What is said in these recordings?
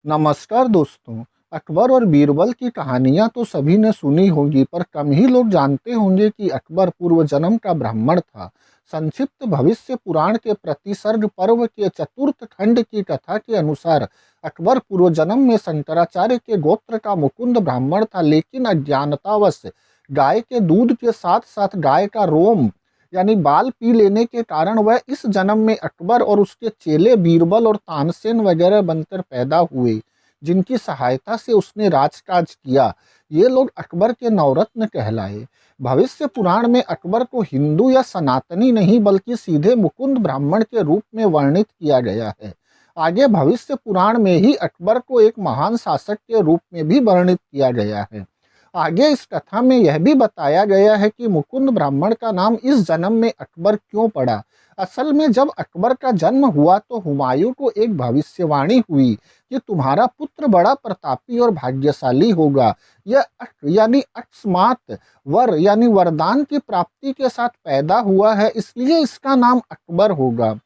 नमस्कार दोस्तों। अकबर और बीरबल की कहानियां तो सभी ने सुनी होंगी, पर कम ही लोग जानते होंगे कि अकबर पूर्व जन्म का ब्राह्मण था। संक्षिप्त भविष्य पुराण के प्रतिसर्ग पर्व के चतुर्थ खंड की कथा के अनुसार अकबर पूर्व जन्म में शंकराचार्य के गोत्र का मुकुंद ब्राह्मण था, लेकिन अज्ञानतावश गाय के दूध के साथ साथ गाय का रोम यानी बाल पी लेने के कारण वह इस जन्म में अकबर और उसके चेले बीरबल और तानसेन वगैरह बनकर पैदा हुए, जिनकी सहायता से उसने राजकाज किया। ये लोग अकबर के नवरत्न कहलाए। भविष्य पुराण में अकबर को हिंदू या सनातनी नहीं बल्कि सीधे मुकुंद ब्राह्मण के रूप में वर्णित किया गया है। आगे भविष्य पुराण में ही अकबर को एक महान शासक के रूप में भी वर्णित किया गया है। आगे इस कथा में यह भी बताया गया है कि मुकुंद ब्राह्मण का नाम इस जन्म में अकबर क्यों पड़ा। असल में जब अकबर का जन्म हुआ तो हुमायूं को एक भविष्यवाणी हुई कि तुम्हारा पुत्र बड़ा प्रतापी और भाग्यशाली होगा। यह यानी अकस्मात वर यानी वरदान की प्राप्ति के साथ पैदा हुआ है, इसलिए इसका नाम अकबर होगा।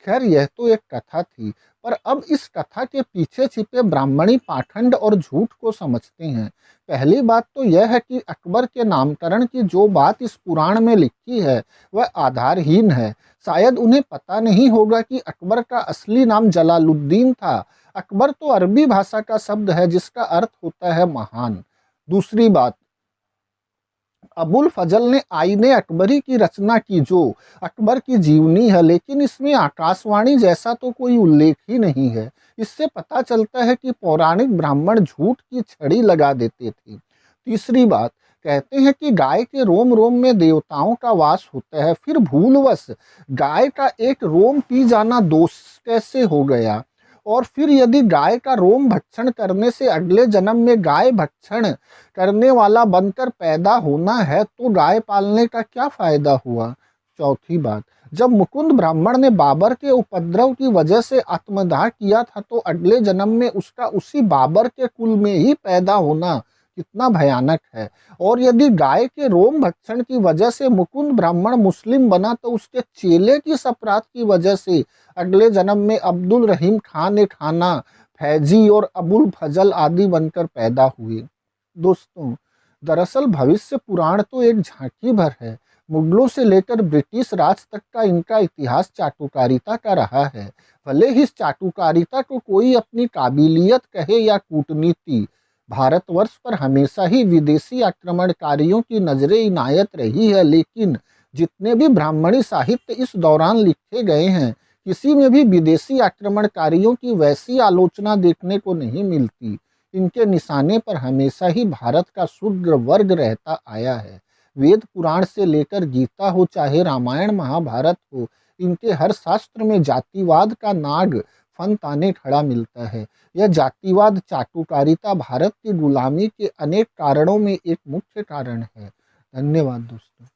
खैर, यह तो एक कथा थी, पर अब इस कथा के पीछे छिपे ब्राह्मणी पाखंड और झूठ को समझते हैं। पहली बात तो यह है कि अकबर के नामकरण की जो बात इस पुराण में लिखी है वह आधारहीन है। शायद उन्हें पता नहीं होगा कि अकबर का असली नाम जलालुद्दीन था। अकबर तो अरबी भाषा का शब्द है जिसका अर्थ होता है महान। दूसरी बात, अबुल फजल ने आईने अकबरी की रचना की जो अकबर की जीवनी है, लेकिन इसमें आकाशवाणी जैसा तो कोई उल्लेख ही नहीं है। इससे पता चलता है कि पौराणिक ब्राह्मण झूठ की छड़ी लगा देते थे। तीसरी बात, कहते हैं कि गाय के रोम रोम में देवताओं का वास होता है, फिर भूलवश गाय का एक रोम पी जाना दोष कैसे हो गया? और फिर यदि गाय का रोम भक्षण करने से अगले जन्म में गाय भक्षण करने वाला बनकर पैदा होना है तो गाय पालने का क्या फायदा हुआ? चौथी बात, जब मुकुंद ब्राह्मण ने बाबर के उपद्रव की वजह से आत्मदाह किया था तो अगले जन्म में उसका उसी बाबर के कुल में ही पैदा होना कितना भयानक है। और यदि गाय के रोम भक्षण की वजह से मुकुंद ब्राह्मण मुस्लिम बना तो उसके चेले की अपराध की वजह से अगले जन्म में अब्दुल रहीम खान ए खाना, फैजी और अबुल फजल आदि बनकर पैदा हुए। दोस्तों, दरअसल भविष्य पुराण तो एक झांकी भर है। मुगलों से लेकर ब्रिटिश राज तक का इनका इतिहास चाटुकारिता का रहा है। भले ही इस चाटुकारिता को कोई अपनी काबिलियत कहे या कूटनीति, भारतवर्ष पर हमेशा ही विदेशी आक्रमणकारियों की नजरें इनायत रही है, लेकिन जितने भी ब्राह्मणी साहित्य इस दौरान लिखे गए हैं, किसी में भी विदेशी आक्रमणकारियों की वैसी आलोचना देखने को नहीं मिलती। इनके निशाने पर हमेशा ही भारत का शूद्र वर्ग रहता आया है। वेद पुराण से लेकर गीता हो चाहे रामायण महाभारत हो, इनके हर शास्त्र में जातिवाद का नाग फन ताने खड़ा मिलता है। यह जातिवाद चाटुकारिता भारत की गुलामी के अनेक कारणों में एक मुख्य कारण है। धन्यवाद दोस्तों।